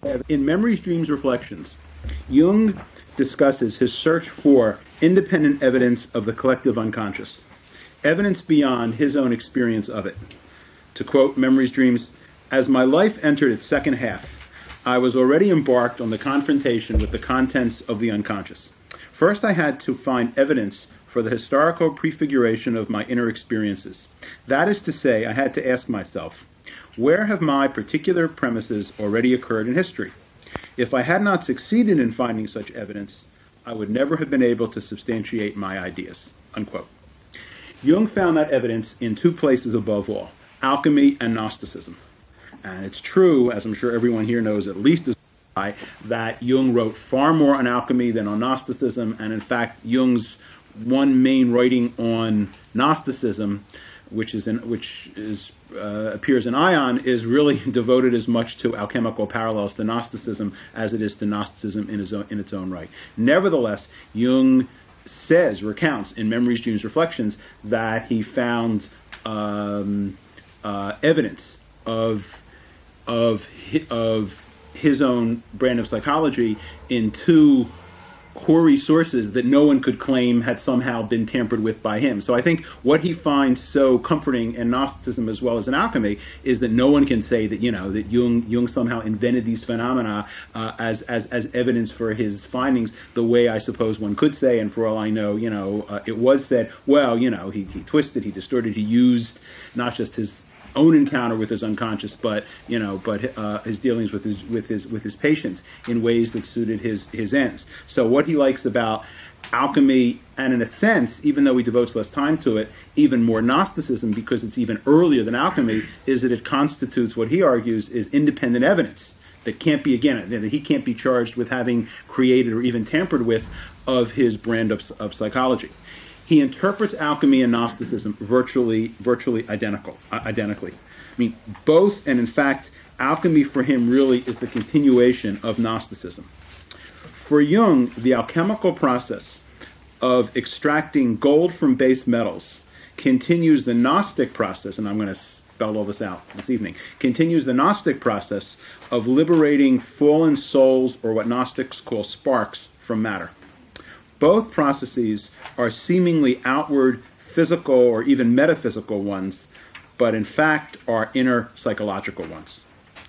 In Memories, Dreams, Reflections, Jung discusses his search for independent evidence of the collective unconscious, evidence beyond his own experience of it. To quote Memories, Dreams, as my life entered its second half, I was already embarked on the confrontation with the contents of the unconscious. First, I had to find evidence for the historical prefiguration of my inner experiences. That is to say, I had to ask myself, where have my particular premises already occurred in history? If I had not succeeded in finding such evidence, I would never have been able to substantiate my ideas. Unquote. Jung found that evidence in two places above all, alchemy and Gnosticism. And it's true, as I'm sure everyone here knows at least as I, that Jung wrote far more on alchemy than on Gnosticism, and in fact, Jung's one main writing on Gnosticism, which appears in Ion, is really devoted as much to alchemical parallels to Gnosticism as it is to Gnosticism in its own right. Nevertheless, Jung recounts in Memories, Dreams, Reflections that he found evidence of his own brand of psychology in two hoary sources that no one could claim had somehow been tampered with by him. So I think what he finds so comforting in Gnosticism as well as in alchemy is that no one can say that that Jung somehow invented these phenomena as evidence for his findings, the way I suppose one could say, and for all I know, it was said, well, he twisted, he distorted, he used not just his own encounter with his unconscious, but his dealings with his patients in ways that suited his ends. So what he likes about alchemy, and in a sense, even though he devotes less time to it, even more Gnosticism, because it's even earlier than alchemy, is that it constitutes what he argues is independent evidence that can't be, that he can't be charged with having created or even tampered with of his brand of psychology. He interprets alchemy and Gnosticism virtually identically. I mean, both, and in fact, alchemy for him really is the continuation of Gnosticism. For Jung, the alchemical process of extracting gold from base metals continues the Gnostic process, and I'm going to spell all this out this evening, continues the Gnostic process of liberating fallen souls, or what Gnostics call sparks, from matter. Both processes are seemingly outward, physical, or even metaphysical ones, but in fact are inner psychological ones,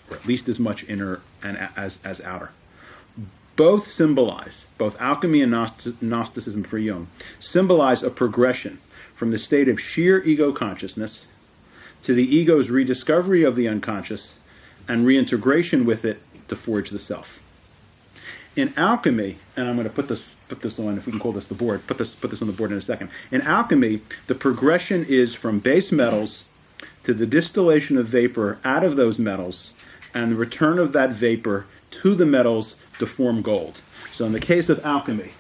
or at least as much inner and as outer. Both alchemy and Gnosticism for Jung, symbolize a progression from the state of sheer ego consciousness to the ego's rediscovery of the unconscious and reintegration with it to forge the self. In alchemy, and I'm going to put this on, if we can call this the board, put this on the board in a second. In alchemy, the progression is from base metals to the distillation of vapor out of those metals and the return of that vapor to the metals to form gold. So in the case of alchemy,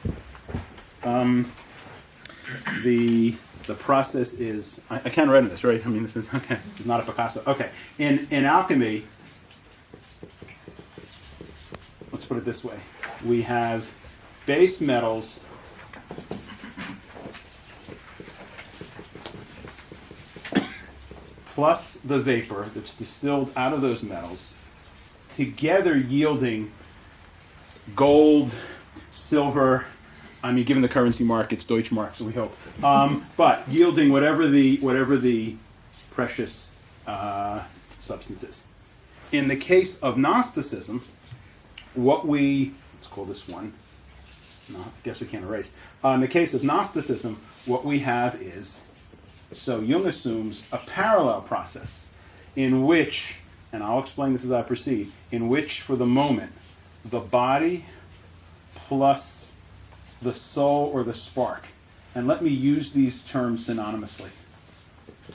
the process is, I can't write in this, right? I mean, this is, okay, it's not a Picasso. Okay, in alchemy, let's put it this way. We have base metals plus the vapor that's distilled out of those metals, together yielding gold, silver, given the currency markets, Deutschmark, so we hope, but yielding whatever the precious substance is. In the case of Gnosticism, let's call this one, no, I guess we can't erase. In the case of Gnosticism, what we have is, so Jung assumes a parallel process in which, and I'll explain this as I proceed, in which for the moment, the body plus the soul or the spark, and let me use these terms synonymously.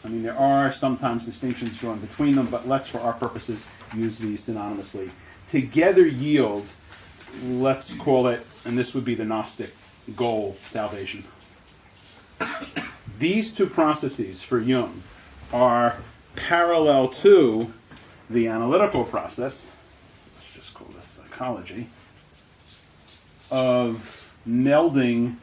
There are sometimes distinctions drawn between them, but let's, for our purposes, use these synonymously. Together yield, let's call it, and this would be the Gnostic goal, salvation. These two processes for Jung are parallel to the analytical process, let's just call this psychology, of melding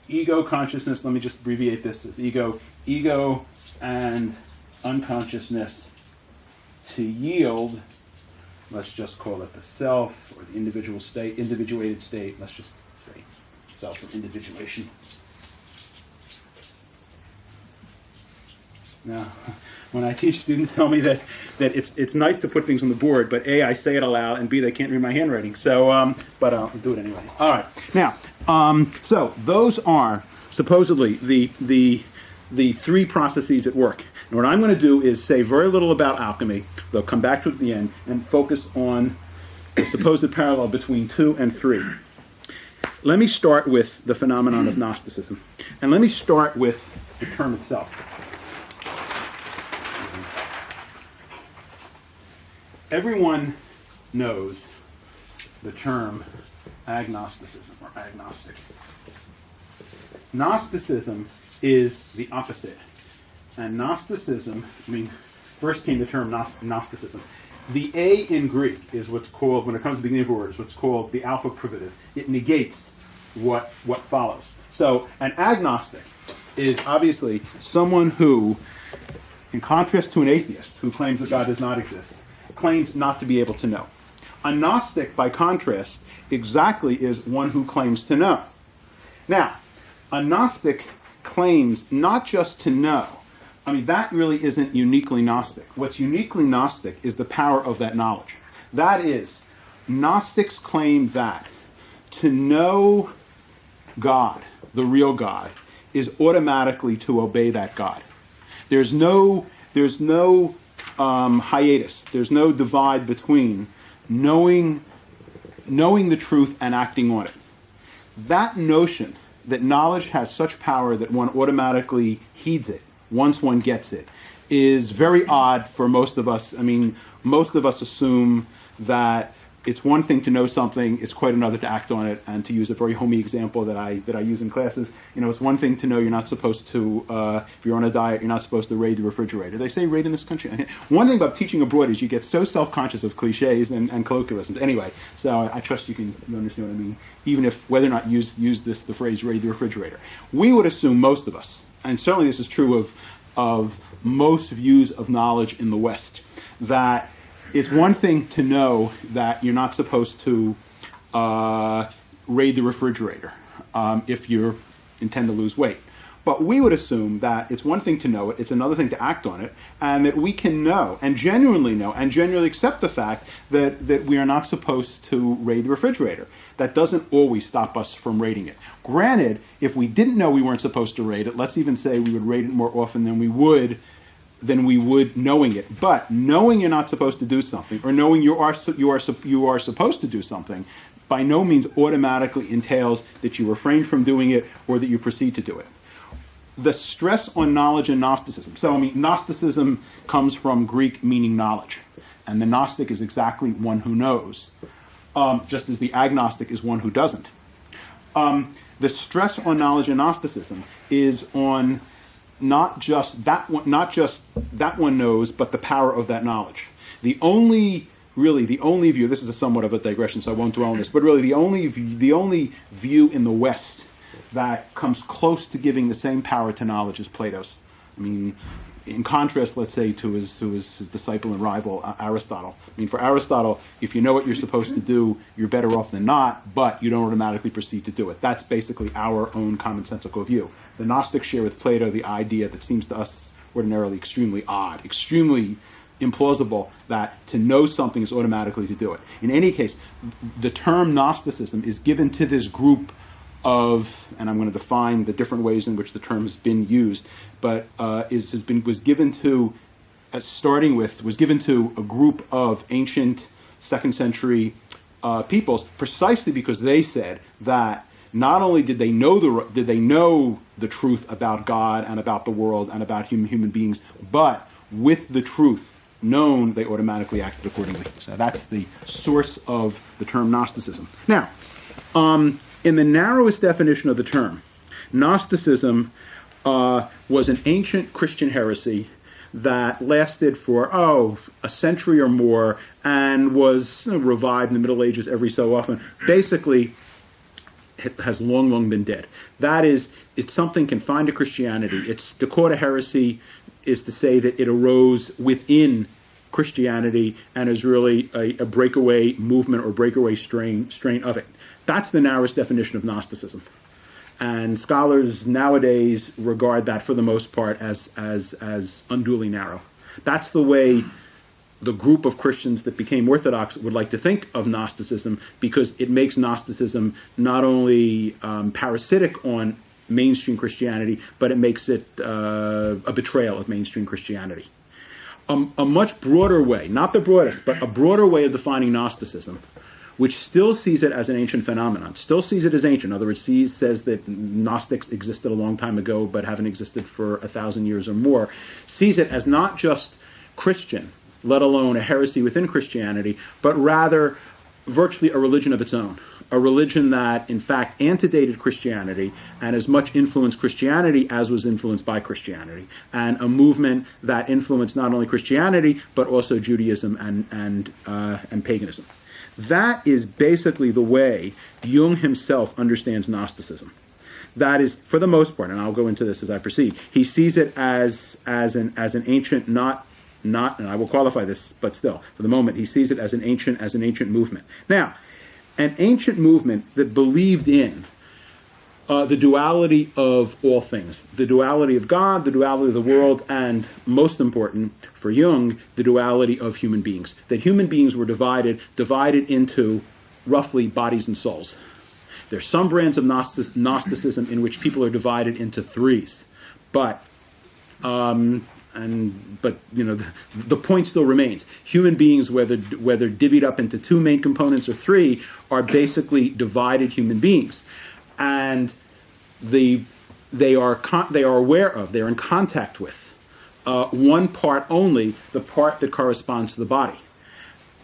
ego consciousness, let me just abbreviate this as ego and unconsciousness to yield let's just call it the self, or the individual state, individuated state. Let's just say self or individuation. Now, when I teach, students tell me that it's nice to put things on the board, but A, I say it aloud, and B, they can't read my handwriting. So, but I'll do it anyway. All right. Now, so those are supposedly the three processes at work. And what I'm going to do is say very little about alchemy. They'll come back to it at the end and focus on the supposed parallel between 2 and 3. Let me start with the phenomenon of Gnosticism, and let me start with the term itself. Everyone knows the term agnosticism or agnostic. Gnosticism is the opposite. And Gnosticism, first came the term Gnosticism. The A in Greek is what's called, when it comes to the beginning of a word, is what's called the alpha privative. It negates what follows. So an agnostic is obviously someone who, in contrast to an atheist who claims that God does not exist, claims not to be able to know. A Gnostic, by contrast, exactly is one who claims to know. Now, a Gnostic claims not just to know. That really isn't uniquely Gnostic. What's uniquely Gnostic is the power of that knowledge. That is, Gnostics claim that to know God, the real God, is automatically to obey that God. There's no hiatus. There's no divide between knowing the truth and acting on it. That notion that knowledge has such power that one automatically heeds it once one gets it is very odd for most of us. Most of us assume that it's one thing to know something, it's quite another to act on it. And to use a very homey example that I use in classes, it's one thing to know you're not supposed to, if you're on a diet, you're not supposed to raid the refrigerator. They say raid in this country. One thing about teaching abroad is you get so self-conscious of cliches and colloquialisms. Anyway, so I trust you understand what I mean, even if whether or not you use the phrase raid the refrigerator. We would assume, most of us, and certainly this is true of most views of knowledge in the West, that it's one thing to know that you're not supposed to raid the refrigerator if you intend to lose weight. But we would assume that it's one thing to know it, it's another thing to act on it, and that we can know, and genuinely accept the fact that we are not supposed to raid the refrigerator. That doesn't always stop us from raiding it. Granted, if we didn't know we weren't supposed to raid it, let's even say we would raid it more often than we would knowing it. But knowing you're not supposed to do something, or knowing you are supposed to do something, by no means automatically entails that you refrain from doing it or that you proceed to do it. The stress on knowledge and Gnosticism. So, Gnosticism comes from Greek meaning knowledge, and the Gnostic is exactly one who knows, just as the agnostic is one who doesn't. The stress on knowledge and Gnosticism is on not just that one knows, but the power of that knowledge. The only view, this is somewhat of a digression, so I won't dwell on this, but really the only view in the West that comes close to giving the same power to knowledge is Plato's. In contrast, let's say, to his disciple and rival, Aristotle. For Aristotle, if you know what you're supposed to do, you're better off than not, but you don't automatically proceed to do it. That's basically our own commonsensical view. The Gnostics share with Plato the idea that seems to us ordinarily extremely odd, extremely implausible, that to know something is automatically to do it. In any case, the term Gnosticism is given to this group of, and I'm going to define the different ways in which the term has been used, but was given to a group of ancient 2nd century peoples, precisely because they said that not only did they know the truth about God and about the world and about human beings, but with the truth known, they automatically acted accordingly. So that's the source of the term Gnosticism. Now, in the narrowest definition of the term, Gnosticism was an ancient Christian heresy that lasted for, a century or more, and was revived in the Middle Ages every so often. Basically, it has long been dead. That is, it's something confined to Christianity. To call it a heresy is to say that it arose within Christianity and is really a breakaway movement or breakaway strain of it. That's the narrowest definition of Gnosticism. And scholars nowadays regard that, for the most part, as unduly narrow. That's the way the group of Christians that became Orthodox would like to think of Gnosticism, because it makes Gnosticism not only parasitic on mainstream Christianity, but it makes it a betrayal of mainstream Christianity. A much broader way, not the broadest, but a broader way of defining Gnosticism, which still sees it as an ancient phenomenon, still sees it as ancient. In other words, says that Gnostics existed a long time ago but haven't existed for 1,000 years or more, sees it as not just Christian, let alone a heresy within Christianity, but rather virtually a religion of its own. A religion that, in fact, antedated Christianity and as much influenced Christianity as was influenced by Christianity. And a movement that influenced not only Christianity, but also Judaism and paganism. That is basically the way Jung himself understands Gnosticism. That is, for the most part, and I'll go into this as I proceed, he sees it as an ancient, not, and I will qualify this, but still, for the moment, he sees it as an ancient movement. Now, an ancient movement that believed in the duality of all things, the duality of God, the duality of the world, and most important for Jung, the duality of human beings. That human beings were divided into roughly bodies and souls. There's some brands of Gnosticism in which people are divided into threes, but the point still remains. Human beings, whether divvied up into two main components or three, are basically divided human beings, and they are aware of, they are in contact with one part only, the part that corresponds to the body.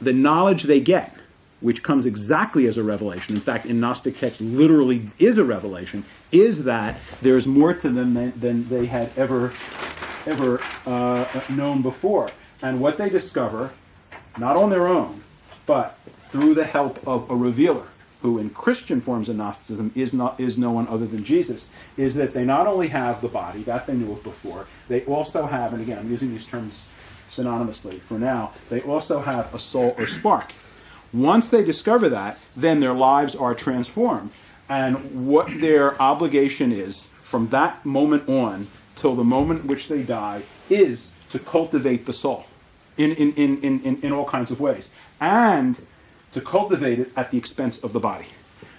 The knowledge they get, which comes exactly as a revelation, in fact, in Gnostic texts literally is a revelation, is that there's more to them than they had ever known before. And what they discover, not on their own, but through the help of a revealer, who in Christian forms of Gnosticism is no one other than Jesus, is that they not only have the body, that they knew of before, they also have, and again, I'm using these terms synonymously for now, they also have a soul or spark. Once they discover that, then their lives are transformed. And what their obligation is from that moment on till the moment in which they die is to cultivate the soul in all kinds of ways. And to cultivate it at the expense of the body.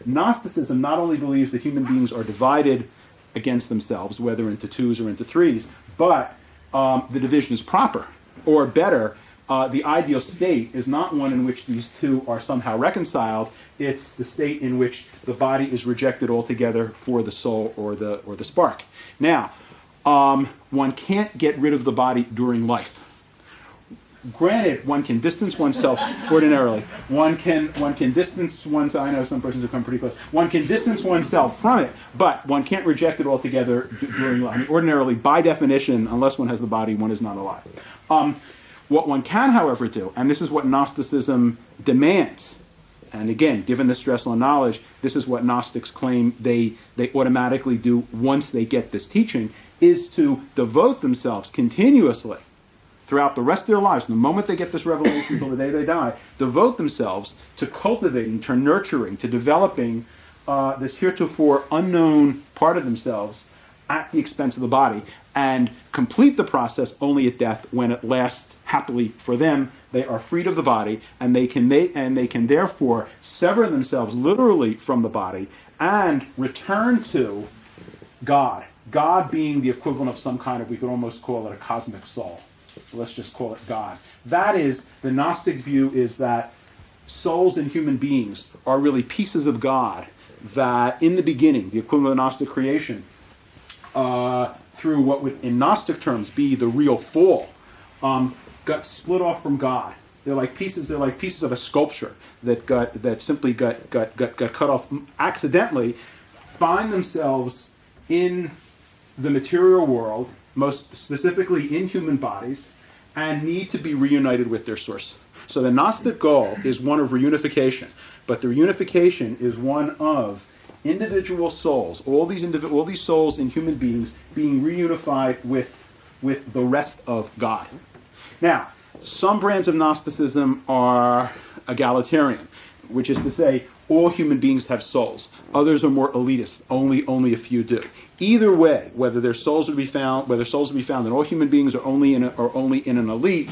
Gnosticism not only believes that human beings are divided against themselves, whether into twos or into threes, but the division is proper. Or better, the ideal state is not one in which these two are somehow reconciled. It's the state in which the body is rejected altogether for the soul or the spark. Now, one can't get rid of the body during life. Granted, one can distance oneself ordinarily. One can distance oneself. I know some persons have come pretty close. One can distance oneself from it, but one can't reject it altogether during life. I mean, ordinarily, by definition, unless one has the body, one is not alive. What one can, however, do, and this is what Gnosticism demands, and again, given the stress on knowledge, this is what Gnostics claim they automatically do once they get this teaching, is to devote themselves continuously throughout the rest of their lives, from the moment they get this revelation until the day they die, devote themselves to cultivating, to nurturing, to developing this heretofore unknown part of themselves at the expense of the body, and complete the process only at death, when at last, happily for them, they are freed of the body, and they can therefore sever themselves literally from the body and return to God. God being the equivalent of some kind of, we could almost call it a cosmic soul. So let's just call it God. That is, the Gnostic view is that souls and human beings are really pieces of God that in the beginning, the equivalent of Gnostic creation, through what would in Gnostic terms be the real fall, got split off from God. They're like pieces of a sculpture that simply got cut off accidentally, find themselves in the material world, most specifically in human bodies, and need to be reunited with their source. So the Gnostic goal is one of reunification, but the reunification is one of individual souls, all these souls in human beings being reunified with the rest of God. Now, Some brands of Gnosticism are egalitarian, which is to say all human beings have souls. Others are more elitist. Only a few do. Either way, whether souls are to be found in all human beings or only in an elite,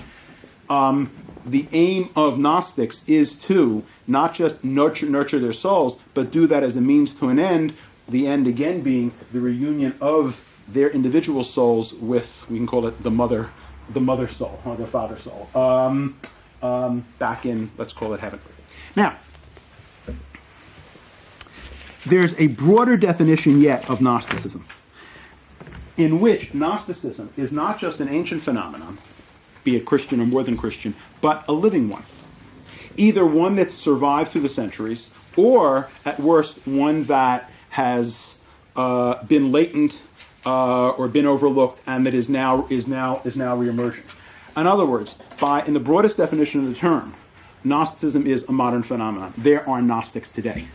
the aim of Gnostics is to not just nurture their souls, but do that as a means to an end. The end again being the reunion of their individual souls with, we can call it the mother soul or the father soul, back in, let's call it heaven. Now, there's a broader definition yet of Gnosticism, in which Gnosticism is not just an ancient phenomenon, be it Christian or more than Christian, but a living one. Either one that's survived through the centuries, or at worst, one that has been latent or been overlooked, and that is now reemerging. In other words, in the broadest definition of the term, Gnosticism is a modern phenomenon. There are Gnostics today.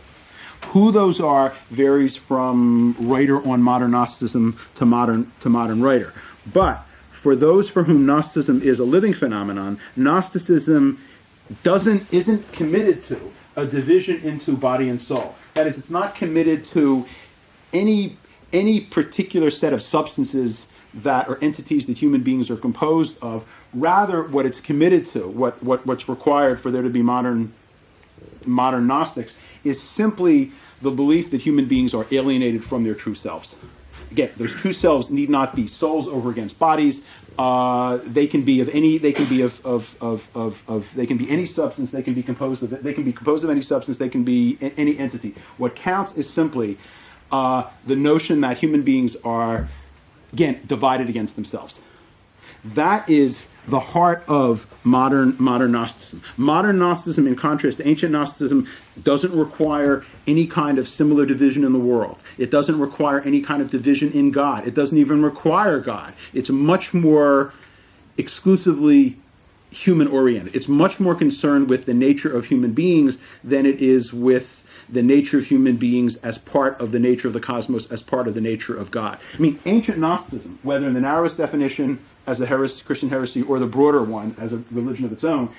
Who those are varies from writer on modern Gnosticism to modern writer. But for those for whom Gnosticism is a living phenomenon, Gnosticism isn't committed to a division into body and soul. That is, it's not committed to any particular set of substances that are entities that human beings are composed of. Rather, what it's committed to, what's required for there to be modern Gnostics, is simply the belief that human beings are alienated from their true selves. Again, those true selves need not be souls over against bodies. They can be any substance. They can be composed of any substance. They can be any entity. What counts is simply the notion that human beings are, again, divided against themselves. That is the heart of modern Gnosticism. Modern Gnosticism, in contrast to ancient Gnosticism, doesn't require any kind of similar division in the world. It doesn't require any kind of division in God. It doesn't even require God. It's much more exclusively human-oriented. It's much more concerned with the nature of human beings than it is with the nature of human beings as part of the nature of the cosmos, as part of the nature of God. I mean, ancient Gnosticism, whether in the narrowest definition as a Christian heresy or the broader one as a religion of its own,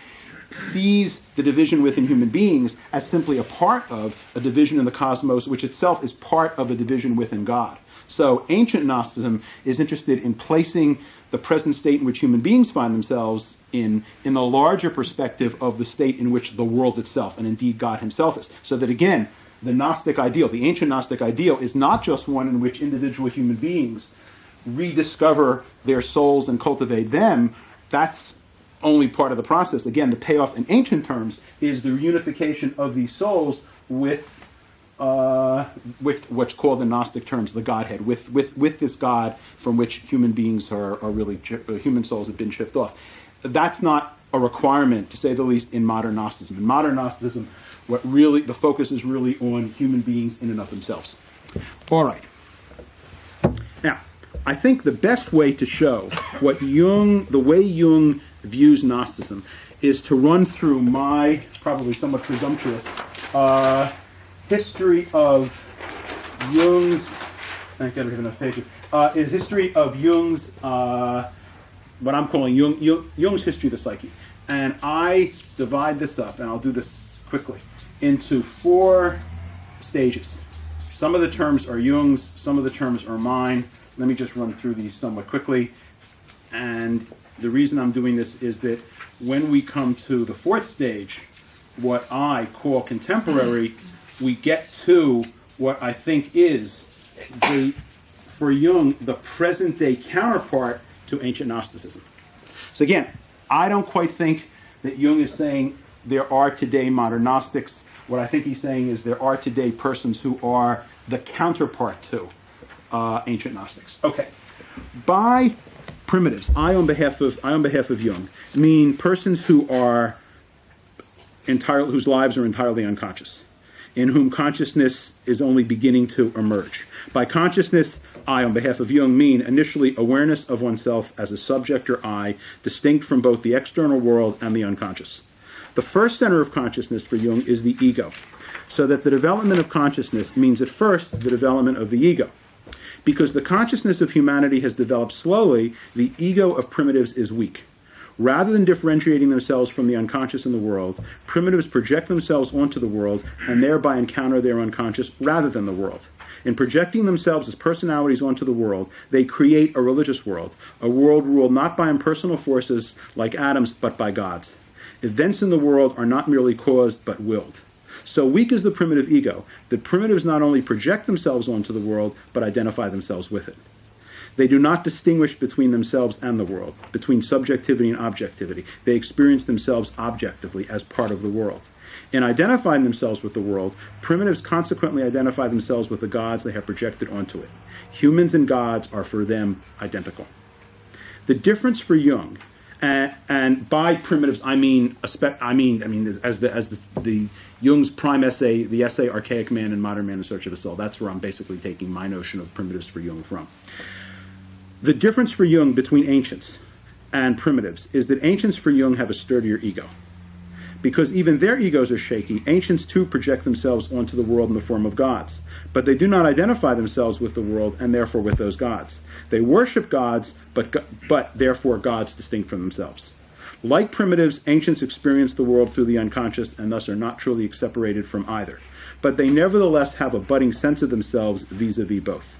sees the division within human beings as simply a part of a division in the cosmos, which itself is part of a division within God. So ancient Gnosticism is interested in placing the present state in which human beings find themselves in the larger perspective of the state in which the world itself, and indeed God himself, is. So that again, the Gnostic ideal, the ancient Gnostic ideal, is not just one in which individual human beings rediscover their souls and cultivate them. That's only part of the process. Again, the payoff in ancient terms is the reunification of these souls with what's called in Gnostic terms the Godhead, with this God from which human beings are really, human souls have been chipped off. That's not a requirement, to say the least, in modern Gnosticism. In modern Gnosticism, the focus is really on human beings in and of themselves. All right. Now, I think the best way to show the way Jung views Gnosticism is to run through my probably somewhat presumptuous history of Jung's. I don't have enough pages. Is history of Jung's what I'm calling Jung's history of the psyche, and I divide this up, and I'll do this quickly, into 4 stages. Some of the terms are Jung's, some of the terms are mine. Let me just run through these somewhat quickly. And the reason I'm doing this is that when we come to the 4th stage, what I call contemporary, we get to what I think is, for Jung, the present-day counterpart to ancient Gnosticism. So again, I don't quite think that Jung is saying there are today modern Gnostics. What I think he's saying is there are today persons who are the counterpart to ancient Gnostics. Okay. By primitives, I on behalf of Jung, mean persons who are whose lives are entirely unconscious, in whom consciousness is only beginning to emerge. By consciousness, I, on behalf of Jung, mean initially awareness of oneself as a subject or I, distinct from both the external world and the unconscious. The first center of consciousness for Jung is the ego, so that the development of consciousness means at first the development of the ego. Because the consciousness of humanity has developed slowly, the ego of primitives is weak. Rather than differentiating themselves from the unconscious in the world, primitives project themselves onto the world and thereby encounter their unconscious rather than the world. In projecting themselves as personalities onto the world, they create a religious world, a world ruled not by impersonal forces like atoms, but by gods. Events in the world are not merely caused, but willed. So weak is the primitive ego that primitives not only project themselves onto the world, but identify themselves with it. They do not distinguish between themselves and the world, between subjectivity and objectivity. They experience themselves objectively as part of the world. In identifying themselves with the world, primitives consequently identify themselves with the gods they have projected onto it. Humans and gods are for them identical. The difference for Jung, and by primitives I mean as the Jung's prime essay, the essay Archaic Man and Modern Man in Search of a Soul. That's where I'm basically taking my notion of primitives for Jung from. The difference for Jung between ancients and primitives is that ancients for Jung have a sturdier ego. Because even their egos are shaky, ancients too project themselves onto the world in the form of gods. But they do not identify themselves with the world and therefore with those gods. They worship gods, but therefore gods distinct from themselves. Like primitives, ancients experience the world through the unconscious and thus are not truly separated from either. But they nevertheless have a budding sense of themselves vis-a-vis both.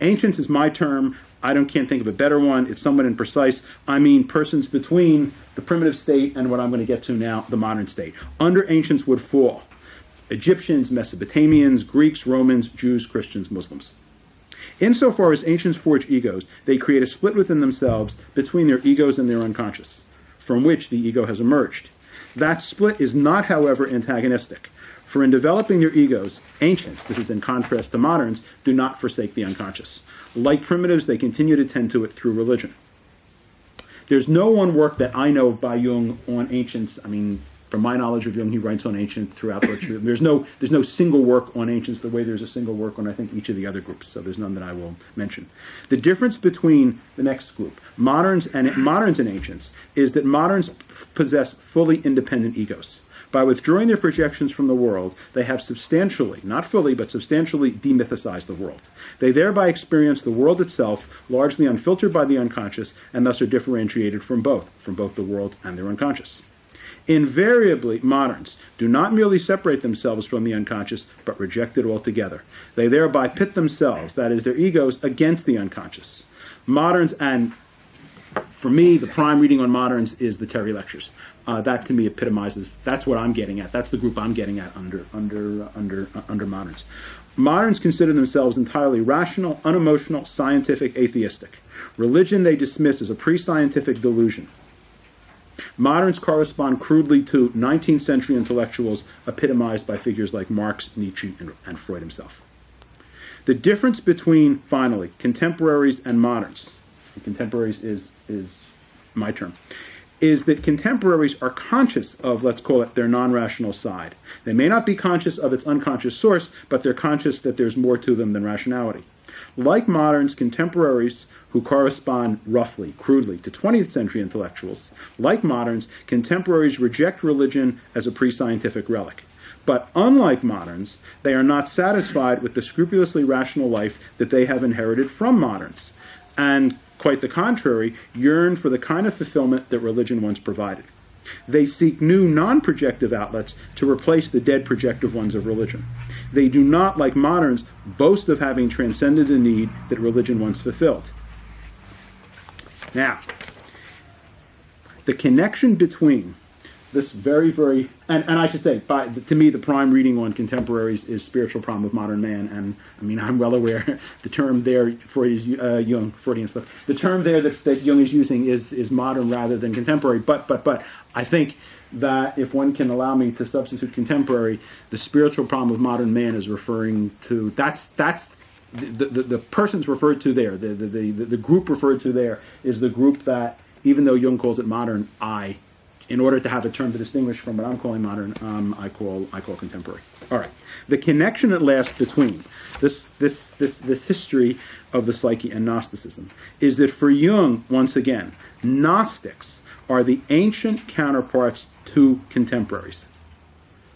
Ancients is my term. Can't think of a better one. It's somewhat imprecise. I mean persons between the primitive state and what I'm going to get to now, the modern state. Under ancients would fall Egyptians, Mesopotamians, Greeks, Romans, Jews, Christians, Muslims. Insofar as ancients forge egos, they create a split within themselves between their egos and their unconscious, from which the ego has emerged. That split is not, however, antagonistic. For in developing their egos, ancients, this is in contrast to moderns, do not forsake the unconscious. Like primitives, they continue to tend to it through religion. There's no one work that I know of by Jung on ancients. I mean, from my knowledge of Jung, he writes on ancient throughout literature. There's no single work on ancients the way there's a single work on, I think, each of the other groups. So there's none that I will mention. The difference between the next group, moderns and ancients, is that moderns possess fully independent egos. By withdrawing their projections from the world, they have substantially, not fully, but substantially demythicized the world. They thereby experience the world itself largely unfiltered by the unconscious and thus are differentiated from both the world and their unconscious. Invariably, moderns do not merely separate themselves from the unconscious, but reject it altogether. They thereby pit themselves, that is, their egos, against the unconscious. Moderns, and for me, the prime reading on moderns is the Terry Lectures. That to me epitomizes, that's what I'm getting at. That's the group I'm getting at under moderns. Moderns consider themselves entirely rational, unemotional, scientific, atheistic. Religion they dismiss as a pre-scientific delusion. Moderns correspond crudely to 19th century intellectuals epitomized by figures like Marx, Nietzsche, and Freud himself. The difference between, finally, contemporaries and moderns, and contemporaries is my term, is that contemporaries are conscious of, let's call it, their non-rational side. They may not be conscious of its unconscious source, but they're conscious that there's more to them than rationality. Like moderns, contemporaries who correspond roughly, crudely, to 20th century intellectuals, like moderns, contemporaries reject religion as a pre-scientific relic. But unlike moderns, they are not satisfied with the scrupulously rational life that they have inherited from moderns, and quite the contrary, yearn for the kind of fulfillment that religion once provided. They seek new non-projective outlets to replace the dead projective ones of religion. They do not, like moderns, boast of having transcended the need that religion once fulfilled. Now, the connection between this very, very, and I should say, to me, the prime reading on contemporaries is Spiritual Problem of Modern Man, and I mean, I'm well aware the term there, Jung, Freudian stuff, the term there that Jung is using is modern rather than contemporary, but I think that if one can allow me to substitute contemporary, the Spiritual Problem of Modern Man is referring to, that's the persons referred to there, the group referred to there is the group that, even though Jung calls it modern, in order to have a term to distinguish from what I'm calling modern, I call contemporary. All right. The connection at last between this history of the psyche and Gnosticism is that for Jung, once again, Gnostics are the ancient counterparts to contemporaries.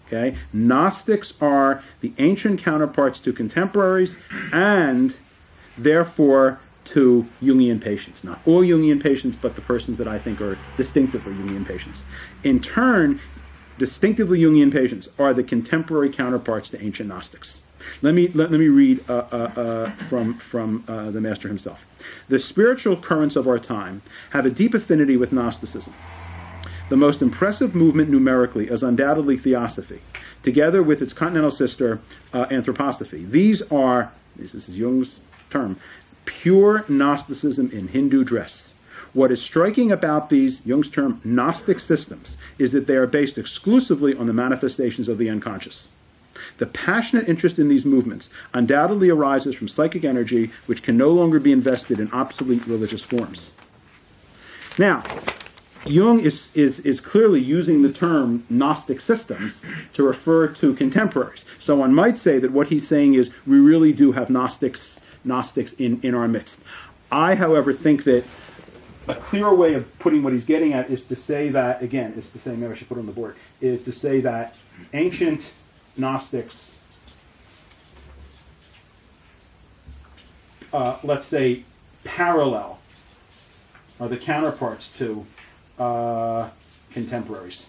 Okay? Gnostics are the ancient counterparts to contemporaries, and therefore to Jungian patients. Not all Jungian patients, but the persons that I think are distinctively Jungian patients. In turn, distinctively Jungian patients are the contemporary counterparts to ancient Gnostics. Let me read from the master himself. The spiritual currents of our time have a deep affinity with Gnosticism. The most impressive movement numerically is undoubtedly Theosophy, together with its continental sister, Anthroposophy. This is Jung's term, pure Gnosticism in Hindu dress. What is striking about these, Jung's term, Gnostic systems, is that they are based exclusively on the manifestations of the unconscious. The passionate interest in these movements undoubtedly arises from psychic energy, which can no longer be invested in obsolete religious forms. Now, Jung is clearly using the term Gnostic systems to refer to contemporaries. So one might say that what he's saying is we really do have Gnostics in our midst. I, however, think that a clearer way of putting what he's getting at is to say that, again, it's to say, maybe I should put it on the board, is to say that ancient Gnostics, let's say, parallel, are the counterparts to contemporaries.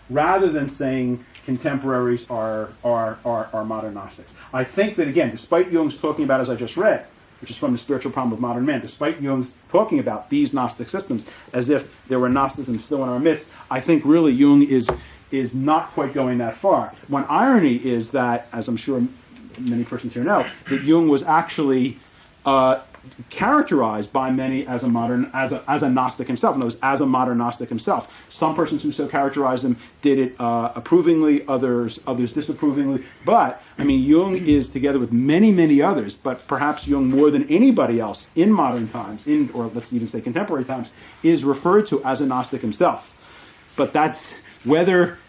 Rather than saying contemporaries are modern Gnostics. I think that, again, despite Jung's talking about, as I just read, which is from The Spiritual Problem of Modern Man, despite Jung's talking about these Gnostic systems as if there were Gnosticism still in our midst, I think really Jung is not quite going that far. One irony is that, as I'm sure many persons here know, that Jung was actually characterized by many as a Gnostic himself. In other words, as a modern Gnostic himself. Some persons who so characterized him did it approvingly, others disapprovingly. But I mean, Jung is, together with many others, but perhaps Jung more than anybody else in modern times, or let's even say contemporary times, is referred to as a Gnostic himself. But that's whether,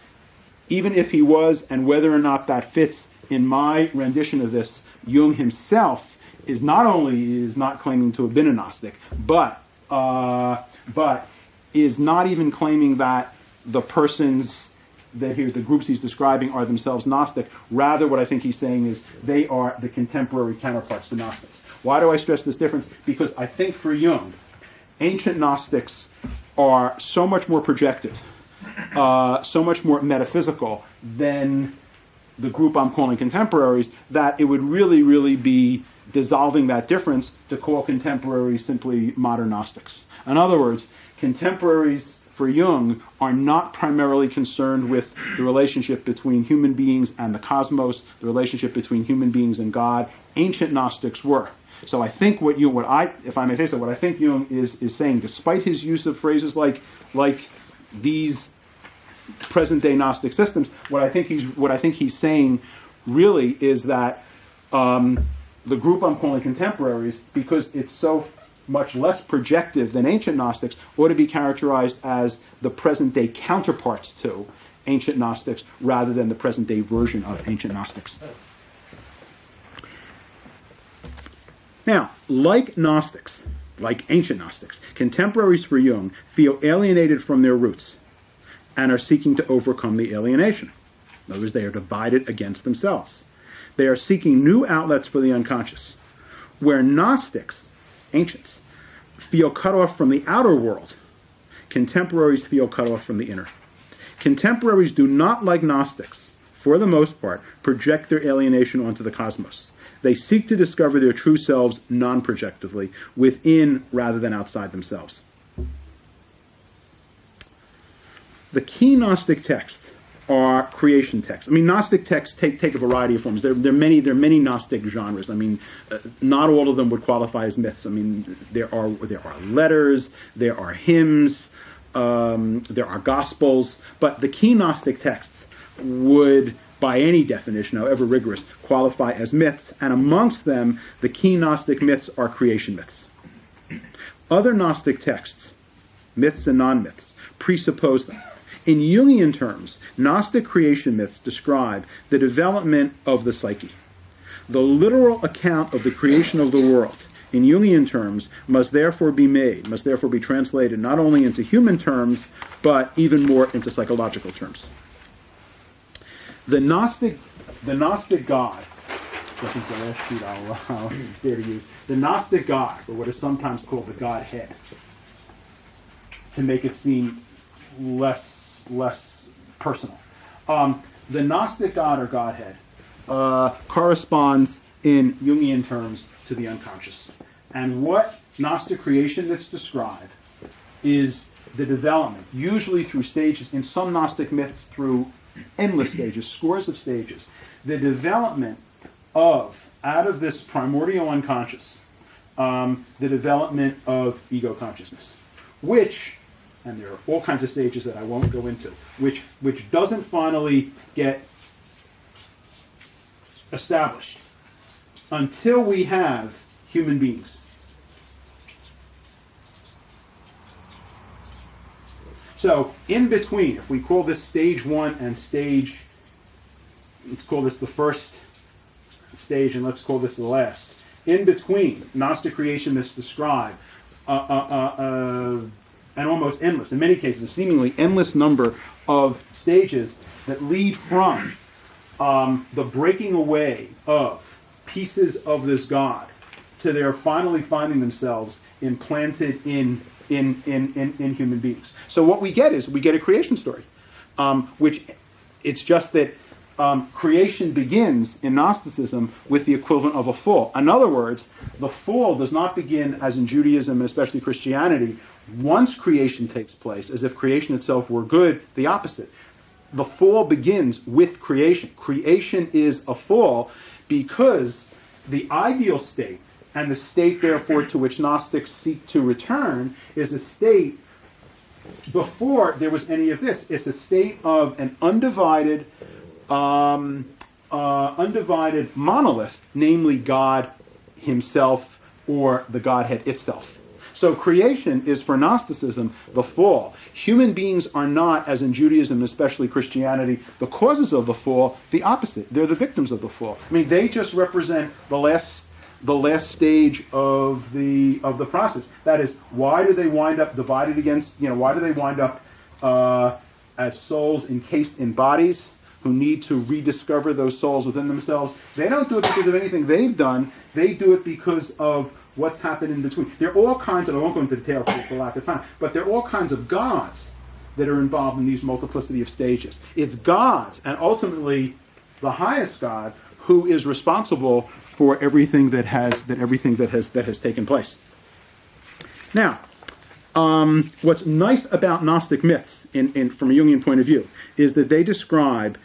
even if he was, and whether or not that fits in my rendition of this, Jung himself is not claiming to have been a Gnostic, but is not even claiming that the persons that the groups he's describing are themselves Gnostic. Rather, what I think he's saying is they are the contemporary counterparts to Gnostics. Why do I stress this difference? Because I think for Jung, ancient Gnostics are so much more projective, so much more metaphysical than the group I'm calling contemporaries, that it would really be dissolving that difference to call contemporaries simply modern Gnostics. In other words, contemporaries for Jung are not primarily concerned with the relationship between human beings and the cosmos, the relationship between human beings and God. Ancient Gnostics were. So I think if I may say so, what I think Jung is saying, despite his use of phrases like these present-day Gnostic systems, what I think he's saying really is that the group I'm calling contemporaries, because it's so much less projective than ancient Gnostics, ought to be characterized as the present-day counterparts to ancient Gnostics rather than the present-day version of ancient Gnostics. Now, like Gnostics, like ancient Gnostics, contemporaries for Jung feel alienated from their roots and are seeking to overcome the alienation. In other words, they are divided against themselves. They are seeking new outlets for the unconscious. Where Gnostics, ancients, feel cut off from the outer world, contemporaries feel cut off from the inner. Contemporaries do not, like Gnostics, for the most part, project their alienation onto the cosmos. They seek to discover their true selves non-projectively, within rather than outside themselves. The key Gnostic texts are creation texts. I mean, Gnostic texts take a variety of forms. There are many Gnostic genres. I mean, not all of them would qualify as myths. I mean, there are letters, there are hymns, there are gospels, but the key Gnostic texts would, by any definition, however rigorous, qualify as myths, and amongst them, the key Gnostic myths are creation myths. Other Gnostic texts, myths and non-myths, presuppose them. In Jungian terms, Gnostic creation myths describe the development of the psyche. The literal account of the creation of the world, in Jungian terms, must therefore be translated not only into human terms, but even more into psychological terms. The Gnostic God So I think the last sheet I'll dare to use. The Gnostic God, or what is sometimes called the Godhead, to make it seem less personal. The Gnostic God or Godhead corresponds in Jungian terms to the unconscious. And what Gnostic creation that's described is the development, usually through stages, in some Gnostic myths through endless stages, scores of stages, the development of, out of this primordial unconscious, the development of ego consciousness, which, and there are all kinds of stages that I won't go into, which doesn't finally get established until we have human beings. So, in between, if we call this stage one and let's call this the first stage and let's call this the last. In between, Gnostic creation that's described, an almost endless, in many cases, a seemingly endless number of stages that lead from the breaking away of pieces of this God to their finally finding themselves implanted in human beings. So what we get is, we get a creation story, which it's just that creation begins in Gnosticism with the equivalent of a fall. In other words, the fall does not begin, as in Judaism and especially Christianity, once creation takes place, as if creation itself were good, the opposite. The fall begins with creation. Creation is a fall because the ideal state, and the state, therefore, to which Gnostics seek to return, is a state before there was any of this. It's a state of an undivided monolith, namely God himself or the Godhead itself. So creation is, for Gnosticism, the fall. Human beings are not, as in Judaism, especially Christianity, the causes of the fall. The opposite. They're the victims of the fall. I mean, they just represent the last stage of the process. That is, why do they wind up divided against? Why do they wind up as souls encased in bodies who need to rediscover those souls within themselves? They don't do it because of anything they've done. They do it because of what's happened in between. There are all kinds of, I won't go into detail for lack of time, but there are all kinds of gods that are involved in these multiplicity of stages. It's gods, and ultimately the highest God, who is responsible for everything that has taken place. Now, what's nice about Gnostic myths, from a Jungian point of view, is that they describe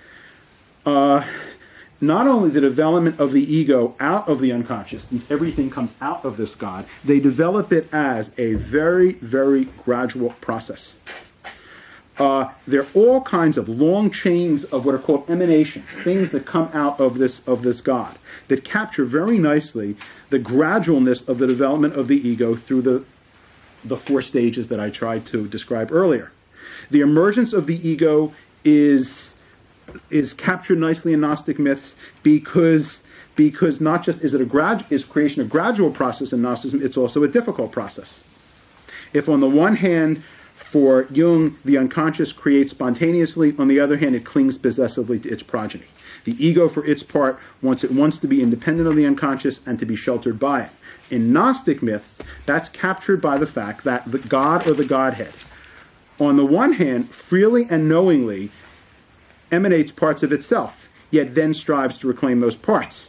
not only the development of the ego out of the unconscious, since everything comes out of this God, they develop it as a very, very gradual process. There are all kinds of long chains of what are called emanations, things that come out of this God, that capture very nicely the gradualness of the development of the ego through the four stages that I tried to describe earlier. The emergence of the ego is captured nicely in Gnostic myths because not just is creation a gradual process in Gnosticism, it's also a difficult process. If on the one hand, for Jung, the unconscious creates spontaneously, on the other hand, it clings possessively to its progeny. The ego, for its part, wants to be independent of the unconscious and to be sheltered by it. In Gnostic myths, that's captured by the fact that the God or the Godhead, on the one hand, freely and knowingly emanates parts of itself, yet then strives to reclaim those parts.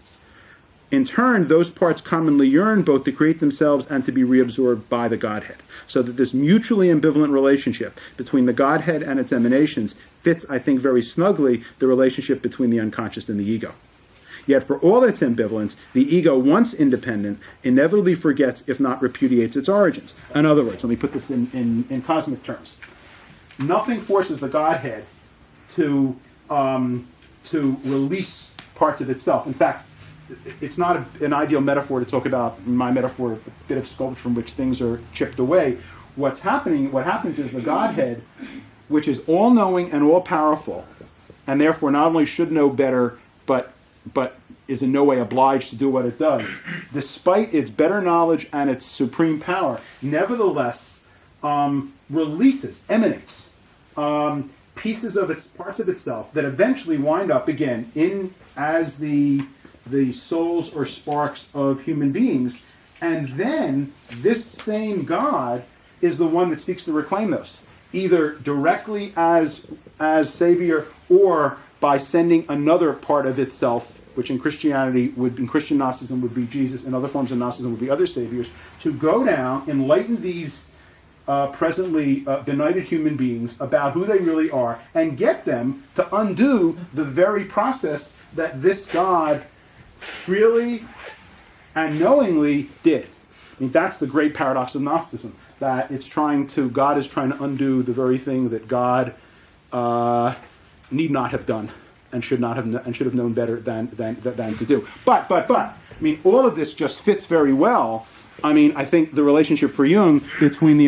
In turn, those parts commonly yearn both to create themselves and to be reabsorbed by the Godhead. So that this mutually ambivalent relationship between the Godhead and its emanations fits, I think, very snugly the relationship between the unconscious and the ego. Yet for all its ambivalence, the ego, once independent, inevitably forgets, if not repudiates, its origins. In other words, let me put this in cosmic terms. Nothing forces the Godhead to release parts of itself. In fact, it's not an ideal metaphor to talk about, in my metaphor, a bit of sculpture from which things are chipped away. What happens is the Godhead, which is all-knowing and all-powerful, and therefore not only should know better, but is in no way obliged to do what it does, despite its better knowledge and its supreme power, nevertheless emanates parts of itself that eventually wind up again as the the souls or sparks of human beings, and then this same God is the one that seeks to reclaim those, either directly as Savior or by sending another part of itself, which in Christianity in Christian Gnosticism would be Jesus, and other forms of Gnosticism would be other saviors, to go down, enlighten these presently benighted human beings about who they really are, and get them to undo the very process that this God freely and knowingly did. I mean, that's the great paradox of Gnosticism, that God is trying to undo the very thing that God need not have done and should have known better than to do. But I mean, all of this just fits very well. I mean, I think the relationship for Jung between the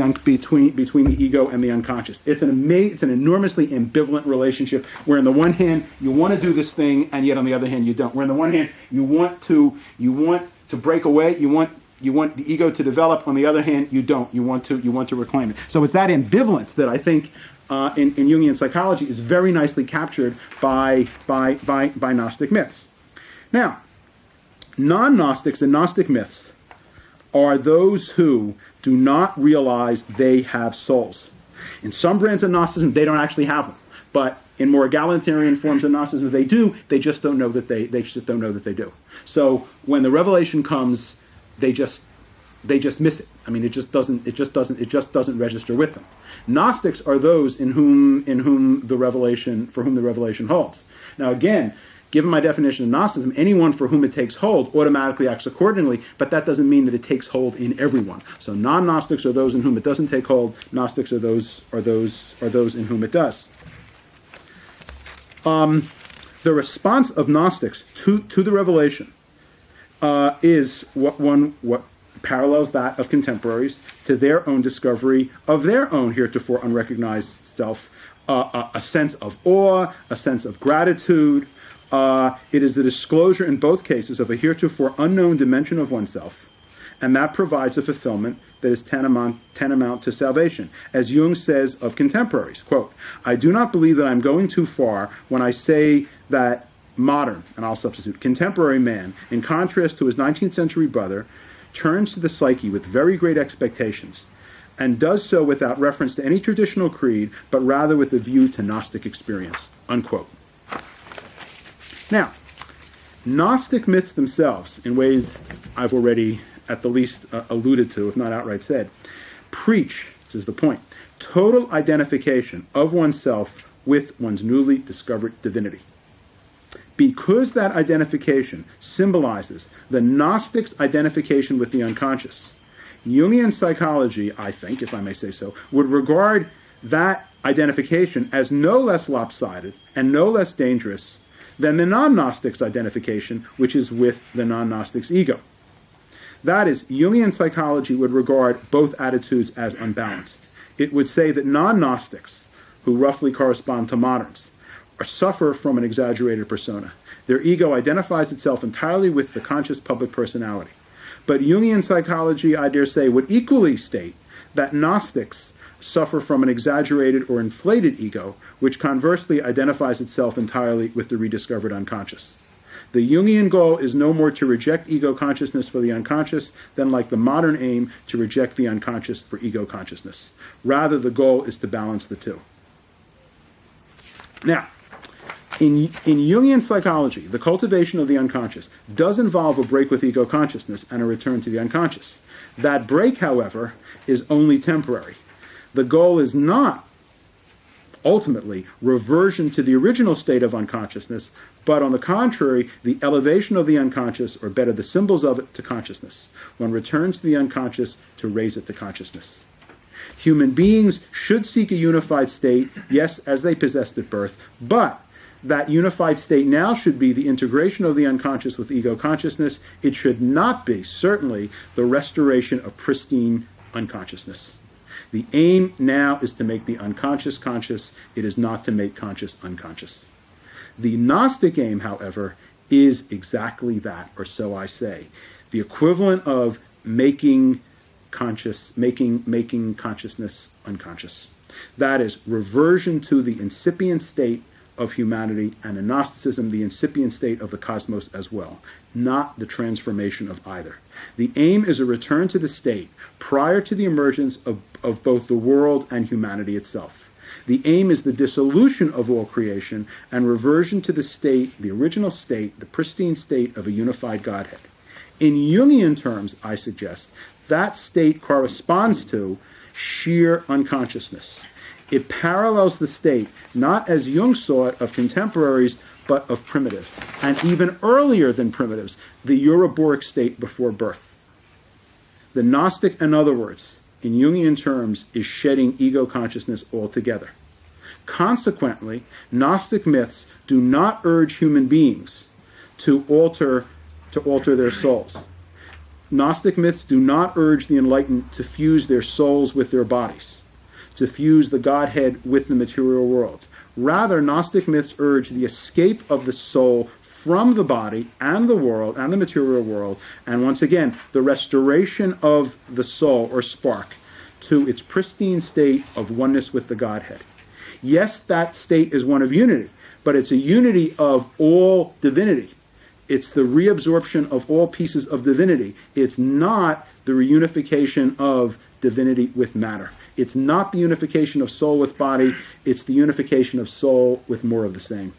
ego and the unconscious. It's an enormously ambivalent relationship, where on the one hand you want to do this thing, and yet on the other hand you don't. Where on the one hand you want to break away, you want the ego to develop. On the other hand, you don't. You want to reclaim it. So it's that ambivalence that I think in Jungian psychology is very nicely captured by Gnostic myths. Now, non-Gnostics and Gnostic myths are those who do not realize they have souls. In some brands of Gnosticism, they don't actually have them, but in more egalitarian forms of Gnosticism, they do. They just don't know that they do. So when the revelation comes, they just miss it. I mean, it just doesn't register with them. Gnostics are those for whom the revelation holds. Now, again, given my definition of Gnosticism, anyone for whom it takes hold automatically acts accordingly, but that doesn't mean that it takes hold in everyone. So non-Gnostics are those in whom it doesn't take hold. Gnostics are those in whom it does. The response of Gnostics to the revelation is what parallels that of contemporaries to their own discovery of their own heretofore unrecognized self, a sense of awe, a sense of gratitude. It is the disclosure in both cases of a heretofore unknown dimension of oneself, and that provides a fulfillment that is tantamount to salvation. As Jung says of contemporaries, quote, "I do not believe that I'm going too far when I say that modern," and I'll substitute, "contemporary man, in contrast to his 19th century brother, turns to the psyche with very great expectations, and does so without reference to any traditional creed, but rather with a view to Gnostic experience," unquote. Now, Gnostic myths themselves, in ways I've already at the least alluded to, if not outright said, preach, this is the point, total identification of oneself with one's newly discovered divinity. Because that identification symbolizes the Gnostic's identification with the unconscious, Jungian psychology, I think, if I may say so, would regard that identification as no less lopsided and no less dangerous than the non-Gnostic's identification, which is with the non-Gnostic's ego. That is, Jungian psychology would regard both attitudes as unbalanced. It would say that non-Gnostics, who roughly correspond to moderns, suffer from an exaggerated persona. Their ego identifies itself entirely with the conscious public personality. But Jungian psychology, I dare say, would equally state that Gnostics suffer from an exaggerated or inflated ego, which conversely identifies itself entirely with the rediscovered unconscious. The Jungian goal is no more to reject ego consciousness for the unconscious than, like the modern aim, to reject the unconscious for ego consciousness. Rather, the goal is to balance the two. Now, in Jungian psychology, the cultivation of the unconscious does involve a break with ego consciousness and a return to the unconscious. That break, however, is only temporary. The goal is not, ultimately, reversion to the original state of unconsciousness, but on the contrary, the elevation of the unconscious, or better, the symbols of it, to consciousness. One returns to the unconscious to raise it to consciousness. Human beings should seek a unified state, yes, as they possessed at birth, but that unified state now should be the integration of the unconscious with ego consciousness. It should not be, certainly, the restoration of pristine unconsciousness. The aim now is to make the unconscious conscious. It is not to make conscious unconscious. The Gnostic aim, however, is exactly that, or so I say. The equivalent of making consciousness unconscious. That is, reversion to the incipient state of humanity, and in Gnosticism, the incipient state of the cosmos as well, not the transformation of either. The aim is a return to the state prior to the emergence of both the world and humanity itself. The aim is the dissolution of all creation and reversion to the state, the original state, the pristine state of a unified Godhead. In Jungian terms, I suggest, that state corresponds to sheer unconsciousness. It parallels the state, not as Jung saw it, of contemporaries, but of primitives, and even earlier than primitives, the Euroboric state before birth. The Gnostic, in other words, in Jungian terms, is shedding ego consciousness altogether. Consequently, Gnostic myths do not urge human beings to alter their souls. Gnostic myths do not urge the enlightened to fuse their souls with their bodies, to fuse the Godhead with the material world. Rather, Gnostic myths urge the escape of the soul from the body and the world and the material world, and once again, the restoration of the soul or spark to its pristine state of oneness with the Godhead. Yes, that state is one of unity, but it's a unity of all divinity. It's the reabsorption of all pieces of divinity. It's not the reunification of divinity with matter. It's not the unification of soul with body. It's the unification of soul with more of the same.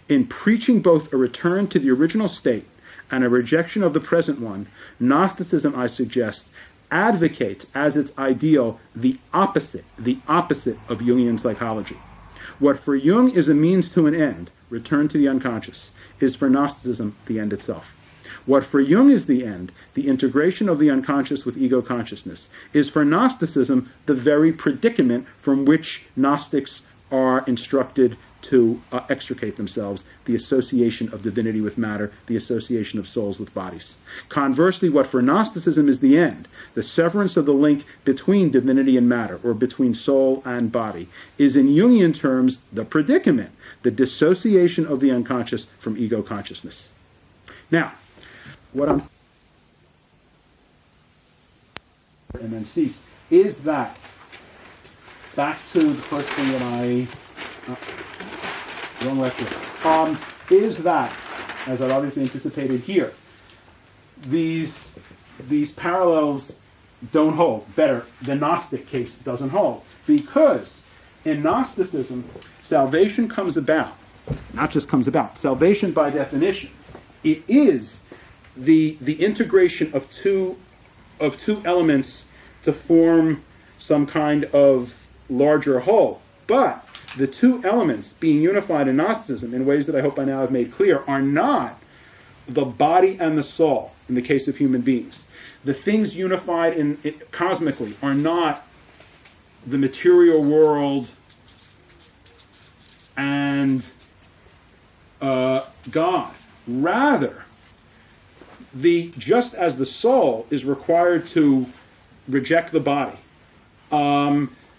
In preaching both a return to the original state and a rejection of the present one, Gnosticism, I suggest, advocates as its ideal the opposite of Jungian psychology. What for Jung is a means to an end, return to the unconscious, is for Gnosticism the end itself. What for Jung is the end, the integration of the unconscious with ego consciousness, is for Gnosticism the very predicament from which Gnostics are instructed to extricate themselves, the association of divinity with matter, the association of souls with bodies. Conversely, what for Gnosticism is the end, the severance of the link between divinity and matter, or between soul and body, is in Jungian terms the predicament, the dissociation of the unconscious from ego consciousness. Now, what I'm and then cease is that back to the first thing that I wrong lecture is that, as I've obviously anticipated here, these parallels don't hold. Better, the Gnostic case doesn't hold, because in Gnosticism, salvation comes about, not just comes about. Salvation, by definition, it is the integration of two elements to form some kind of larger whole. But the two elements being unified in Gnosticism, in ways that I hope I now have made clear, are not the body and the soul in the case of human beings. The things unified cosmically are not the material world and God. Rather, just as the soul is required to reject the body,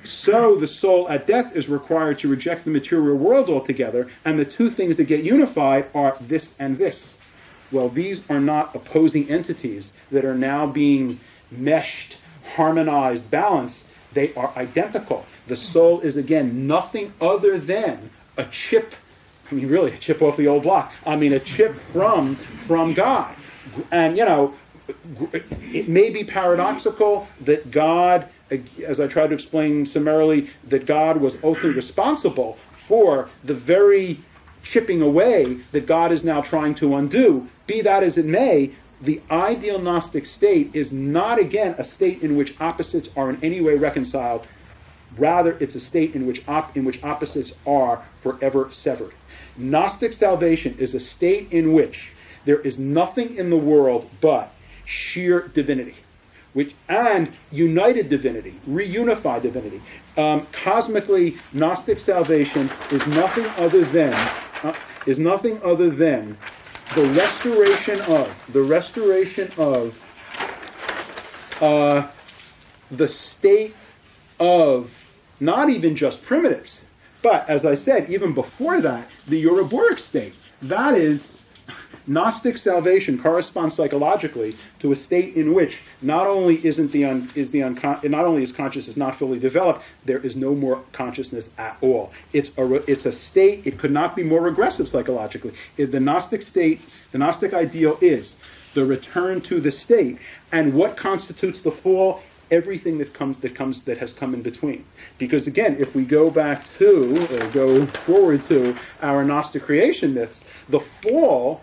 so the soul at death is required to reject the material world altogether, and the two things that get unified are this and this. Well, these are not opposing entities that are now being meshed, harmonized, balanced. They are identical. The soul is, again, nothing other than a chip, really a chip off the old block. A chip from God. And, it may be paradoxical that God, as I tried to explain summarily, that God was ultimately responsible for the very chipping away that God is now trying to undo. Be that as it may, the ideal Gnostic state is not, again, a state in which opposites are in any way reconciled. Rather, it's a state in which opposites are forever severed. Gnostic salvation is a state in which there is nothing in the world but sheer divinity, and united divinity, reunified divinity. Cosmically, Gnostic salvation is nothing other than the restoration of the state of not even just primitives, but, as I said, even before that, the Euroboric state. That is Gnostic salvation corresponds psychologically to a state in which not only is consciousness not fully developed, there is no more consciousness at all. It's a state. It could not be more regressive psychologically. The Gnostic state, the Gnostic ideal is the return to the state, and what constitutes the fall? Everything that has come in between. Because again, if we go forward to our Gnostic creation myths, the fall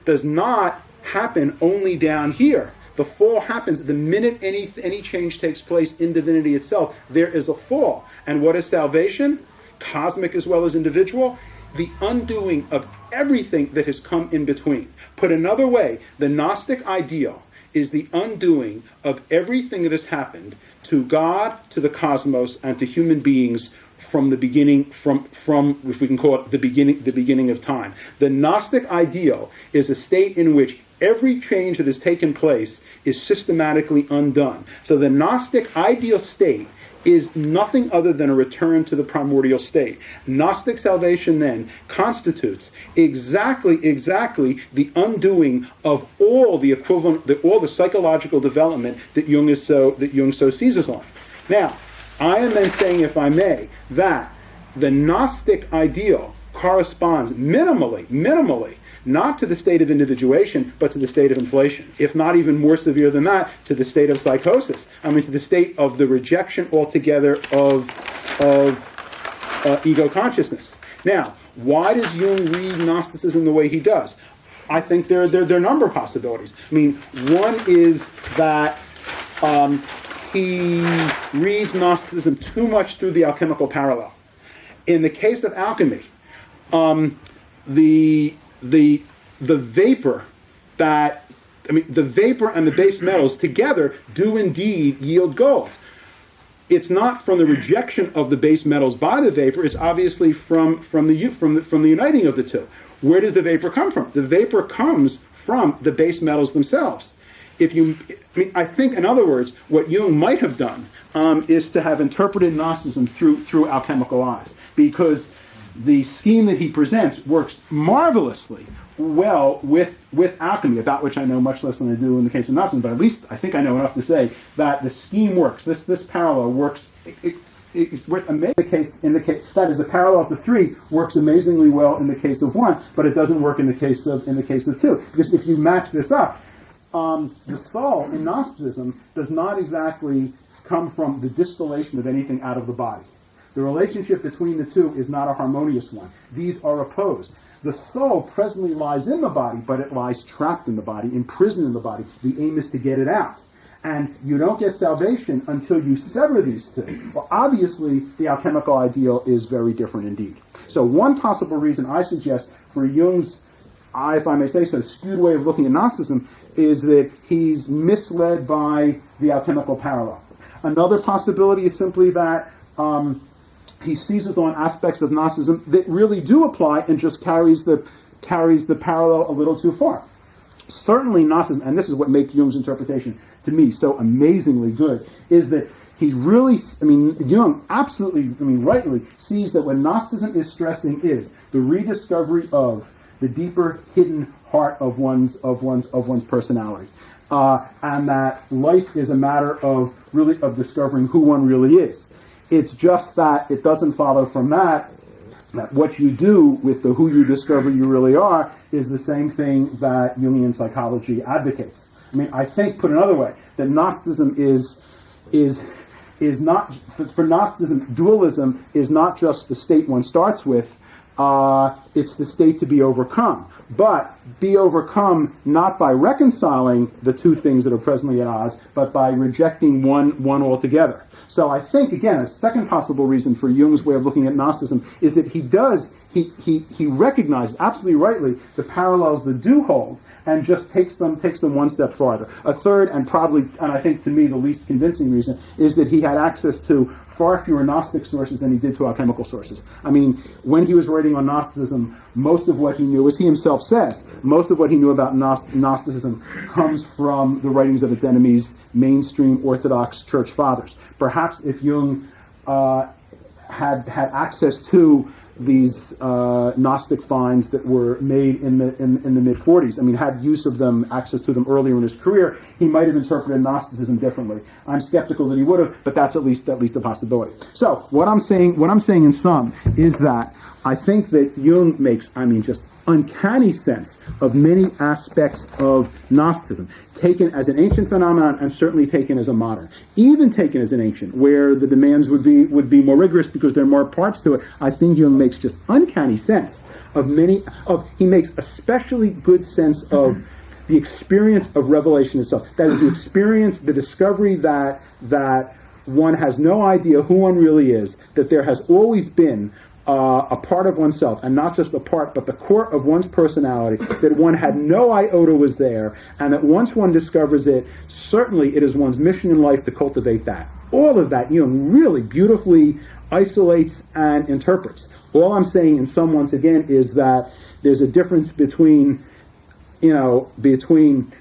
does not happen only down here. The fall happens the minute any change takes place in divinity itself. There is a fall. And what is salvation? Cosmic as well as individual. The undoing of everything that has come in between. Put another way, the Gnostic ideal is the undoing of everything that has happened to God, to the cosmos, and to human beings from the beginning, from if we can call it the beginning of time. The Gnostic ideal is a state in which every change that has taken place is systematically undone. So the Gnostic ideal state is nothing other than a return to the primordial state. Gnostic salvation then constitutes exactly the undoing of all the equivalent, all the psychological development that Jung so seizes on. Now, I am then saying, if I may, that the Gnostic ideal corresponds minimally, not to the state of individuation, but to the state of inflation. If not even more severe than that, to the state of psychosis. I mean, to the state of the rejection altogether of ego consciousness. Now, why does Jung read Gnosticism the way he does? I think there are a number of possibilities. I mean, one is that he reads Gnosticism too much through the alchemical parallel. In the case of alchemy, the vapor and the base metals together do indeed yield gold. It's not from the rejection of the base metals by the vapor. It's obviously from the uniting of the two. Where does the vapor come from? The vapor comes from the base metals themselves. I think, in other words, what Jung might have done is to have interpreted Gnosticism through alchemical eyes, because the scheme that he presents works marvelously well with alchemy, about which I know much less than I do in the case of Gnosticism, but at least I think I know enough to say that the scheme works. This parallel works. It's amazing. That is, the parallel to 3 works amazingly well in the case of 1, but it doesn't work in the case of 2. Because if you match this up, the soul in Gnosticism does not exactly come from the distillation of anything out of the body. The relationship between the two is not a harmonious one. These are opposed. The soul presently lies in the body, but it lies trapped in the body, imprisoned in the body. The aim is to get it out. And you don't get salvation until you sever these two. Well, obviously, the alchemical ideal is very different indeed. So one possible reason I suggest for Jung's, if I may say so, skewed way of looking at Gnosticism is that he's misled by the alchemical parallel. Another possibility is simply that he seizes on aspects of Gnosticism that really do apply and just carries the parallel a little too far. Certainly Gnosticism, and this is what makes Jung's interpretation to me so amazingly good, is that he's really, Jung absolutely, rightly sees that what Gnosticism is stressing is the rediscovery of the deeper hidden heart of one's personality. And that life is a matter of discovering who one really is. It's just that it doesn't follow from that what you do with the who you discover you really are is the same thing that Jungian psychology advocates. I think, put another way, that Gnosticism is not, for Gnosticism, dualism is not just the state one starts with, it's the state to be overcome. But be overcome not by reconciling the two things that are presently at odds, but by rejecting one altogether. So I think, again, a second possible reason for Jung's way of looking at Gnosticism is that he recognizes, absolutely rightly, the parallels that do hold, and just takes them one step farther. A third, and I think to me the least convincing reason, is that he had access to far fewer Gnostic sources than he did to alchemical sources. When he was writing on Gnosticism, most of what he knew, as he himself says, most of what he knew about Gnosticism comes from the writings of its enemies, mainstream Orthodox Church Fathers. Perhaps if Jung had access to Gnostic finds that were made in the mid 40s. I mean, had use of them, access to them earlier in his career, he might have interpreted Gnosticism differently. I'm skeptical that he would have, but that's at least a possibility. So what I'm saying in sum is that I think that Jung makes, just uncanny sense of many aspects of Gnosticism, taken as an ancient phenomenon and certainly taken as a modern. Even taken as an ancient, where the demands would be more rigorous because there are more parts to it, I think Jung makes just uncanny sense of he makes especially good sense of the experience of revelation itself. That is, the experience, the discovery that one has no idea who one really is, that there has always been a part of oneself, and not just a part, but the core of one's personality, that one had no iota was there, and that once one discovers it, certainly it is one's mission in life to cultivate that. All of that Jung really beautifully isolates and interprets. All I'm saying in sum, once again, is that there's a difference between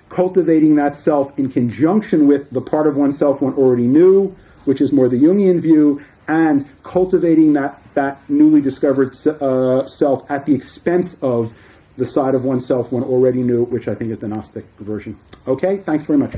cultivating that self in conjunction with the part of oneself one already knew, which is more the Jungian view, and cultivating that newly discovered self at the expense of the side of oneself one already knew, which I think is the Gnostic version. Okay, thanks very much.